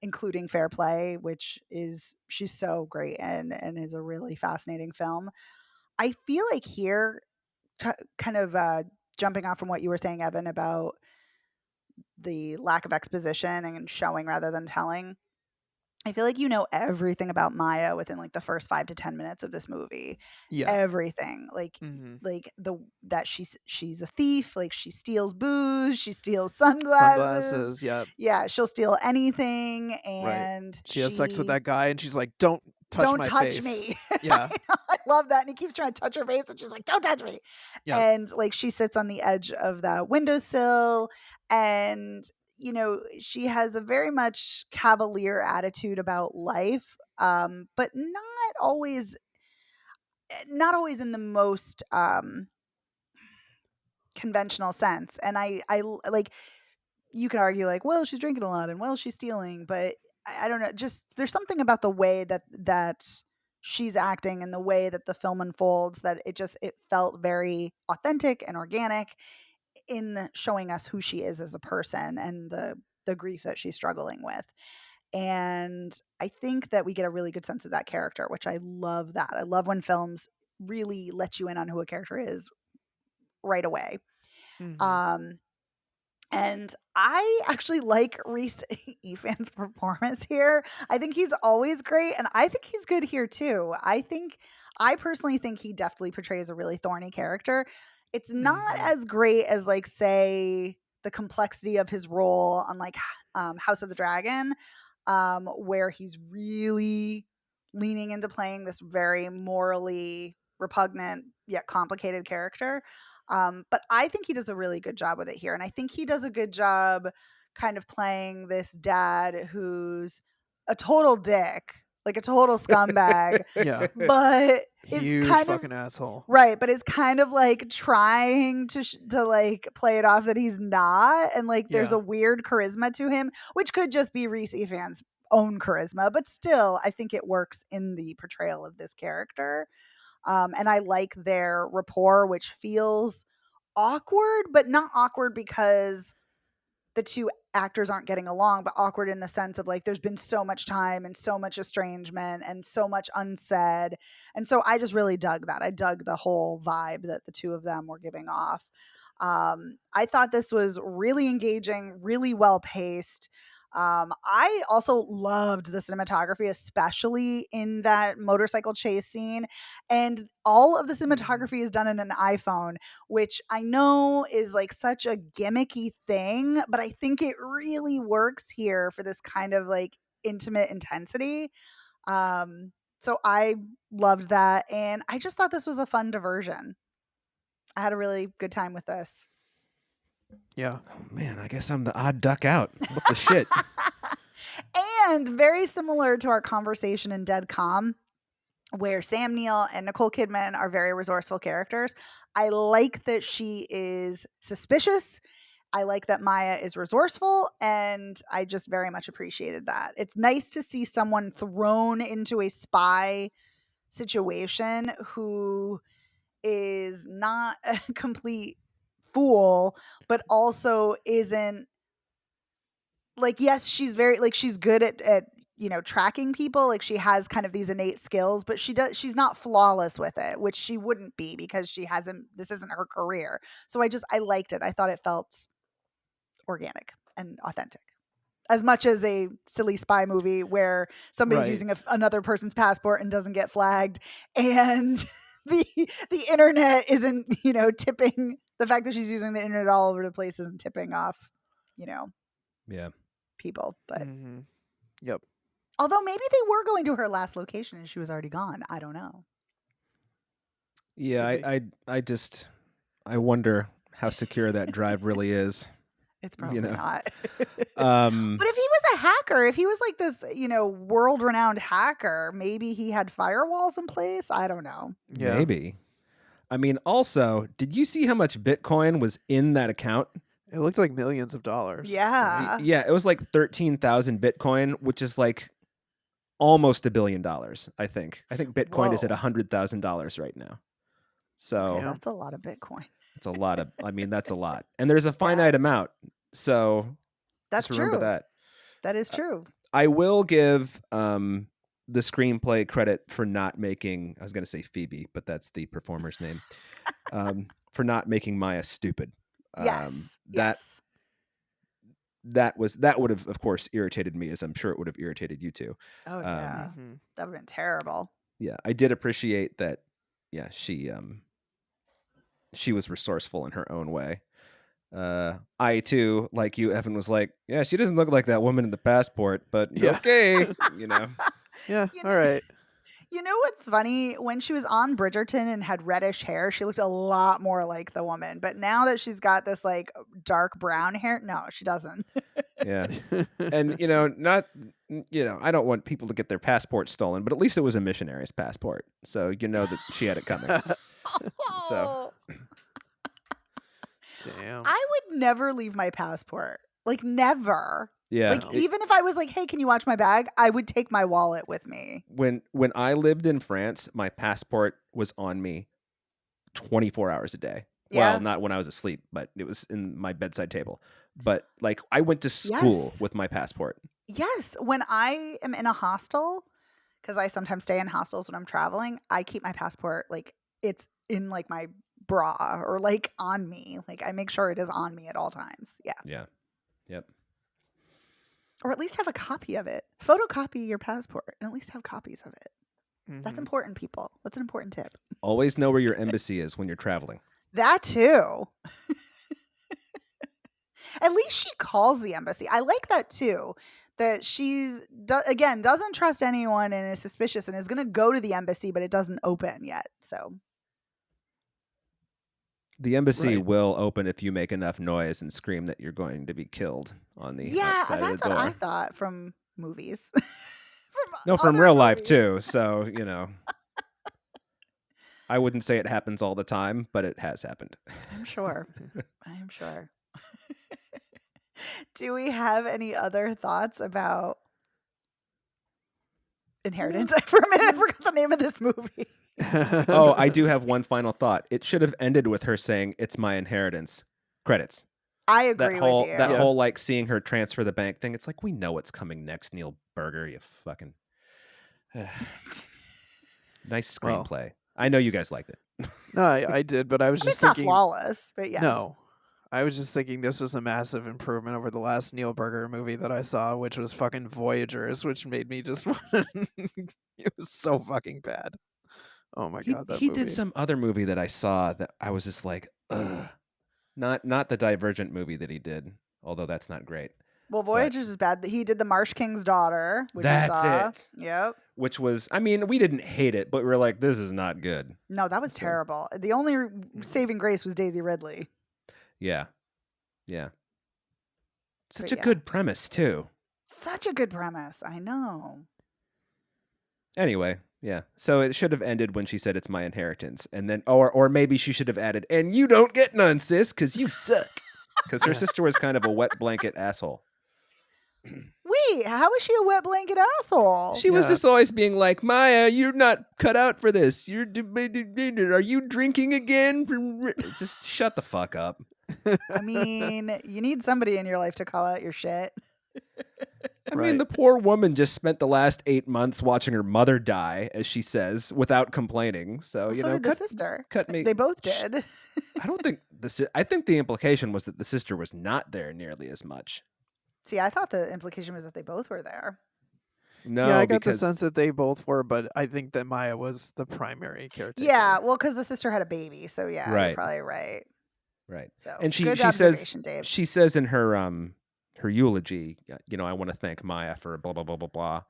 including Fair Play, which is she's so great and is a really fascinating film. I feel like here, kind of jumping off from what you were saying, Evan, about the lack of exposition and showing rather than telling. I feel like you know everything about Maya within like the first 5 to 10 minutes of this movie. Yeah. Everything. Like Mhm. like the that she's a thief, like she steals booze, she steals sunglasses. Sunglasses, yeah, Yeah, she'll steal anything right. and She has sex with she that guy and she's like, "Don't touch don't my touch face." me. Yeah, I love that. And he keeps trying to touch her face and she's like, don't touch me. yeah. And like she sits on the edge of the windowsill and she has a very much cavalier attitude about life, but not always in the most conventional sense. And like you can argue like, well, she's drinking a lot and well, she's stealing, but I don't know. Just there's something about the way that she's acting and the way that the film unfolds that it felt very authentic and organic in showing us who she is as a person and the grief that she's struggling with. And I think that we get a really good sense of that character, which I love that. I love when films really let you in on who a character is right away. Mhm. Um, and I actually like Reese Efan's performance here. I think he's always great, and I think he's good here too. I personally think he definitely portrays a really thorny character. It's not Mhm. as great as like say the complexity of his role on like House of the Dragon, where he's really leaning into playing this very morally repugnant yet complicated character. But I think he does a really good job with it here. And I think he does a good job kind of playing this dad who's a total dick, like a total scumbag, Yeah. but is Huge kind of fucking asshole. right, but is kind of like trying to like play it off that he's not. And like there's Yeah. a weird charisma to him, which could just be Reese Efan's own charisma, but still, I think it works in the portrayal of this character. And I like their rapport, which feels awkward, but not awkward because the two actors aren't getting along, but awkward in the sense of like there's been so much time and so much estrangement and so much unsaid. And so I just really dug that. I dug the whole vibe that the two of them were giving off. I thought this was really engaging, really well paced. I also loved the cinematography, especially in that motorcycle chase scene. And all of the cinematography is done in an iPhone, which I know is like such a gimmicky thing, but I think it really works here for this kind of like intimate intensity. So I loved that. And I just thought this was a fun diversion. I had a really good time with this. Yeah. Oh, man, I guess I'm the odd duck out. What the shit? And very similar to our conversation in Dead Calm, where Sam Neill and Nicole Kidman are very resourceful characters. I like that she is suspicious. I like that Maya is resourceful, and I just very much appreciated that. It's nice to see someone thrown into a spy situation who is not a complete fool, but also isn't like, yes, she's very like she's good at tracking people. Like she has kind of these innate skills, but she's not flawless with it, which she wouldn't be because this isn't her career. So I liked it. I thought it felt organic and authentic. As much as a silly spy movie where somebody's Right. using another person's passport and doesn't get flagged, and the internet isn't, tipping the fact that she's using the internet all over the place isn't tipping off, Yeah. people. But Yep. although maybe they were going to her last location and she was already gone. I don't know. Yeah, I wonder how secure that drive really is. It's probably not. Um, But if he was a hacker, if he was like this, world-renowned hacker, maybe he had firewalls in place. I don't know. Yeah. Maybe. I mean, also, did you see how much Bitcoin was in that account? It looked like millions of dollars. Yeah. Yeah, it was like 13,000 Bitcoin, which is like almost $1 billion, I think. I think Bitcoin is at Whoa. $100,000 right now. So Yeah. That's a lot of Bitcoin. it's a lot of, I mean, that's a lot. And there's a finite amount. So That's just remember true. that. That is true. I will give the screenplay credit for not making, I was going to say Phoebe, but that's the performer's name, for not making Maya stupid. Yes. That Yes. that would have, of course, irritated me, as I'm sure it would have irritated you too. Oh yeah. That would have been terrible. Yeah, I did appreciate that. Yeah, she was resourceful in her own way. I too, like you, Evan, was like, yeah, she doesn't look like that woman in the passport, but Yeah. okay, Yeah. You All know- right. You know what's funny? When she was on Bridgerton and had reddish hair, she looked a lot more like the woman. But now that she's got this like dark brown hair, no, she doesn't. Yeah. And not I don't want people to get their passport stolen, but at least it was a missionary's passport, so that she had it coming. So Damn. I would never leave my passport. Like never. yeah, Like even if I was like, "Hey, can you watch my bag?" I would take my wallet with me. when I lived in France, my passport was on me 24 hours a day. Yeah. Well, not when I was asleep, but it was in my bedside table. But like I went to school Yes. with my passport. Yes, when I am in a hostel, because I sometimes stay in hostels when I'm traveling, I keep my passport like it's in like my bra or like on me. Like I make sure it is on me at all times. Yeah. Yeah. Yep. Or at least have a copy of it. Photocopy your passport and at least have copies of it. That's important, people. That's an important tip. Always know where your embassy is when you're traveling. That too. At least she calls the embassy. I like that too. That again doesn't trust anyone and is suspicious and is going to go to the embassy, but it doesn't open yet. So The embassy Right. will open if you make enough noise and scream that you're going to be killed on the outside of that's the what door. I thought from movies. From other real life movies. too. So, I wouldn't say it happens all the time, but it has happened. I'm sure. I am sure. Do we have any other thoughts about Inheritance? For a minute, I forgot the name of this movie. Oh, I do have one final thought. It should have ended with her saying, "It's my inheritance." Credits. I agree with you. That Yeah. whole like seeing her transfer the bank thing. It's like we know what's coming next, Neil Berger. You fucking nice Well. screenplay. I know you guys liked it. No, I did, but I was I mean, just it's not thinking. flawless, but yes. No, I was just thinking this was a massive improvement over the last Neil Burger movie that I saw, which was fucking Voyagers, which made me just it was so fucking bad. Oh my god, that He did movie. some other movie that I saw that I was just like, ugh. Not the Divergent movie that he did, although that's not great. Well, But Voyagers is bad. He did The Marsh King's Daughter, which we that's saw. it. Yep. Which was, I mean, we didn't hate it, but we were like, this is not good. No, that was So, terrible. The only saving grace was Daisy Ridley. yeah. Yeah. Such But a yeah. good premise, too. Such a good premise. I know. Anyway, yeah. So it should have ended when she said it's my inheritance. And then, or maybe she should have added, and you don't get none, sis, because you suck. Because her sister was kind of a wet blanket asshole. Wait, how is she a wet blanket asshole? She was just always being like, Maya, you're not cut out for this. Are you drinking again? Just shut the fuck up. I mean, you need somebody in your life to call out your shit. I mean, the poor woman just spent the last 8 months watching her mother die, as she says, without complaining. So, Well, you so know, did the sister. cut me. They both did. I don't think I think the implication was that the sister was not there nearly as much. See, I thought the implication was that they both were there. No, yeah, I got the because sense that they both were, but I think that Maya was the primary caretaker. Yeah, well, because the sister had a baby, so yeah, you're Right. probably right. Right. So And good she observation, Dave. she says in her eulogy, you know, I want to thank Maya for blah blah blah blah blah.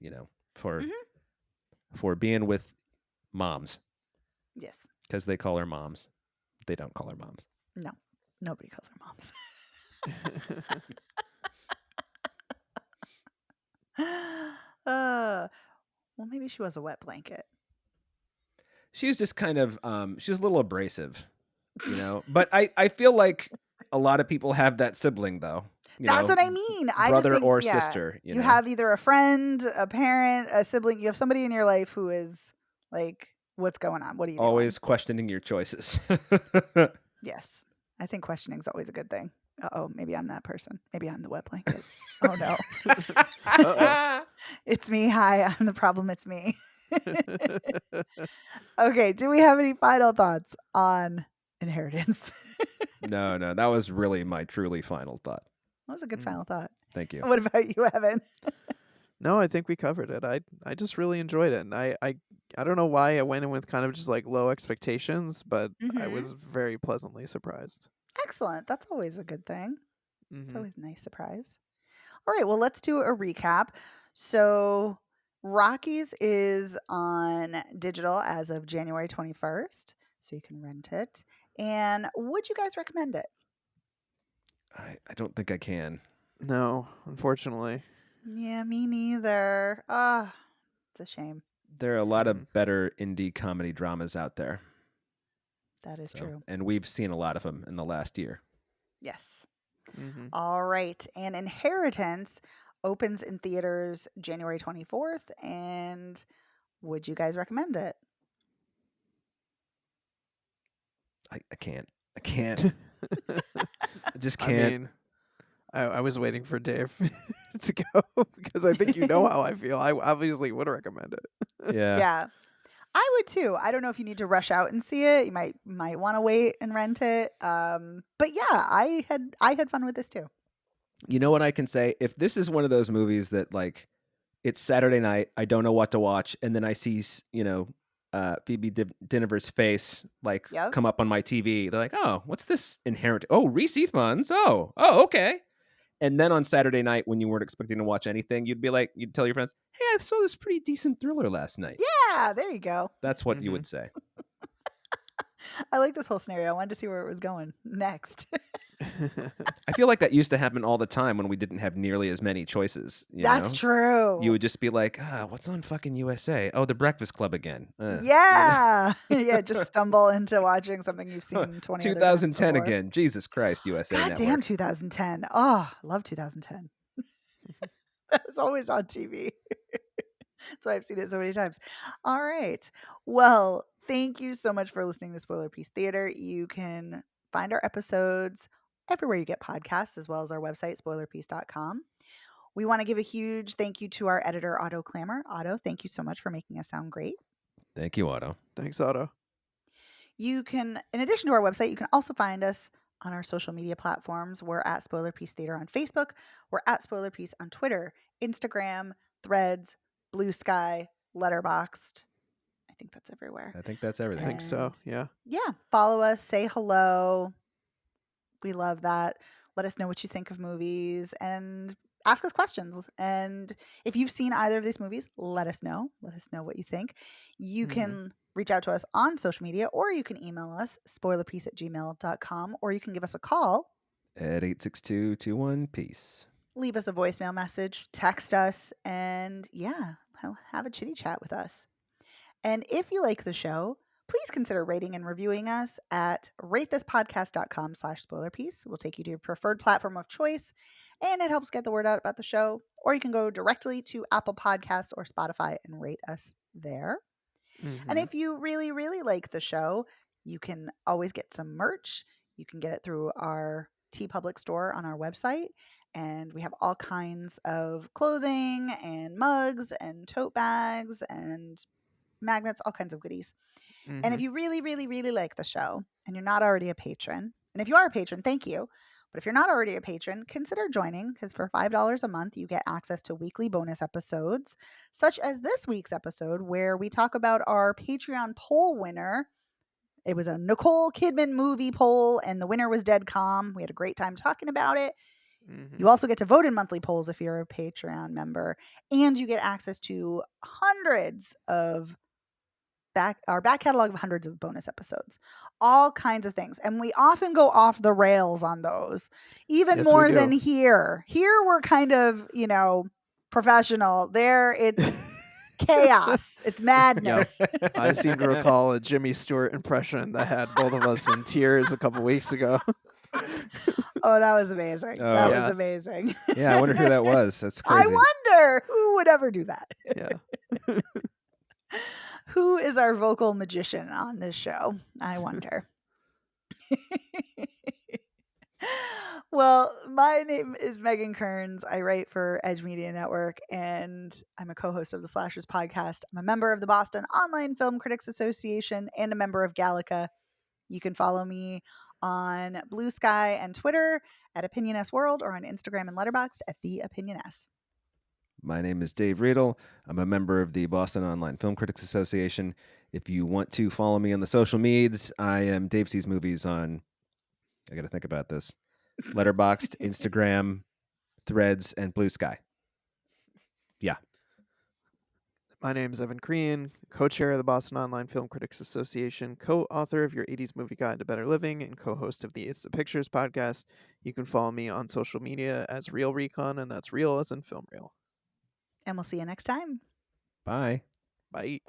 You know, for being with moms. Yes. Because they call her moms. They don't call her moms. No, nobody calls her moms. Well, maybe she was a wet blanket. She was just kind of she was a little abrasive, you know. But I feel like a lot of people have that sibling though. That's what I mean. I Brother just think, or yeah, sister. You know? have either a friend, a parent, a sibling. You have somebody in your life who is like, what's going on? What are you always questioning your choices. doing? Yes. I think questioning is always a good thing. Uh-oh, maybe I'm that person. Maybe I'm the wet blanket. Oh, no. It's me. Hi, I'm the problem. It's me. Okay, do we have any final thoughts on Inheritance? No, that was really my truly final thought. That was a good final thought. Thank you. What about you, Evan? No, I think we covered it. I just really enjoyed it, and I don't know why I went in with kind of just like low expectations, but I was very pleasantly surprised. Excellent. That's always a good thing. It's Mhm. always a nice surprise. All right, well, let's do a recap. So, Rockies is on digital as of January 21st, so you can rent it. And would you guys recommend it? I don't think I can. No, unfortunately. Yeah, me neither. Ah, it's a shame. There are a lot of better indie comedy dramas out there. That is true. And we've seen a lot of them in the last year. Yes. Mhm. All right. And Inheritance opens in theaters January 24th. And would you guys recommend it? I can't. I can't. I just can't. I mean, I was waiting for Dave to go because I think you know how I feel. I obviously would recommend it. Yeah. Yeah. I would too. I don't know if you need to rush out and see it. You might want to wait and rent it. But yeah, I had fun with this too. You know what I can say? If this is one of those movies that like it's Saturday night, I don't know what to watch, and then I see, you know, Phoebe Dynevor's face like come up on my TV. They're like, "Oh, what's this Inheritance? Oh, Reese funds. Oh, okay." And then on Saturday night, when you weren't expecting to watch anything, you'd tell your friends, "Hey, I saw this pretty decent thriller last night." Yeah, there you go. That's what you would say. I like this whole scenario. I wanted to see where it was going next. I feel like that used to happen all the time when we didn't have nearly as many choices. That's true. You would just be like, what's on fucking USA? Oh, The Breakfast Club again. Yeah. Yeah, just stumble into watching something you've seen 20 other times 2010 before. again. Jesus Christ, USA God Network. damn 2010. Oh, I love 2010. That was always on TV. That's why I've seen it so many times. All right. Well, thank you so much for listening to Spoiler Piece Theater. You can find our episodes everywhere you get podcasts, as well as our website, spoilerpiece.com. We want to give a huge thank you to our editor, Otto Clammer. Otto, thank you so much for making us sound great. Thank you, Otto. Thanks, Otto. You can, in addition to our website, you can also find us on our social media platforms. We're at Spoiler Piece Theater on Facebook. We're at Spoiler Piece on Twitter, Instagram, Threads, Blue Sky, Letterboxd. I think that's everywhere. I think that's I everything. think so. And Yeah. yeah, follow us, say hello. We love that. Let us know what you think of movies and ask us questions. And if you've seen either of these movies, let us know. Let us know what you think. You Mhm. can reach out to us on social media, or you can email us, spoilerpiece@gmail.com, or you can give us a call. At 86221-PEACE. Leave us a voicemail message, text us, and yeah, have a chitty chat with us. And if you like the show, please consider rating and reviewing us at ratethispodcast.com/spoilerpiece. We'll take you to your preferred platform of choice, and it helps get the word out about the show. Or you can go directly to Apple Podcasts or Spotify and rate us there. And Mhm. if you really, really like the show, you can always get some merch. You can get it through our TeePublic store on our website. And we have all kinds of clothing and mugs and tote bags and magnets, all kinds of goodies. And if Mhm. you really, really, really like the show and you're not already a patron, and if you are a patron, thank you. But if you're not already a patron, consider joining, because for $5 a month, you get access to weekly bonus episodes, such as this week's episode, where we talk about our Patreon poll winner. It was a Nicole Kidman movie poll, and the winner was Dead Calm. We had a great time talking about it. Mhm. You also get to vote in monthly polls if you're a Patreon member, and you get access to hundreds of our back catalog of hundreds of bonus episodes, all kinds of things. And we often go off the rails on those, even Yes, we more than do. here. Here we're kind of, professional. There it's chaos. It's madness. I seem to recall a Jimmy Stewart impression that had both of us in tears a couple weeks ago. Oh, that was amazing. Oh. That Yeah. was amazing. Yeah, I wonder who that was. That's I crazy. wonder who would ever do that. Yeah. Who is our vocal magician on this show? I wonder. Well, my name is Megan Kearns. I write for Edge Media Network, and I'm a co-host of the Slashers podcast. I'm a member of the Boston Online Film Critics Association and a member of Gallica. You can follow me on Blue Sky and Twitter at Opinion S World, or on Instagram and Letterboxd at The Opinion S. My name is Dave Riedel. I'm a member of the Boston Online Film Critics Association. If you want to follow me on the social medias, I am Dave Sees Movies on, I got to think about this, Letterboxd, Instagram, Threads, and Blue Sky. Yeah. My name is Evan Crean, co-chair of the Boston Online Film Critics Association, co-author of Your 80s Movie Guide to Better Living, and co-host of the It's the Pictures podcast. You can follow me on social media as Real Recon, and that's real as in film reel. And we'll see you next time. Bye. Bye.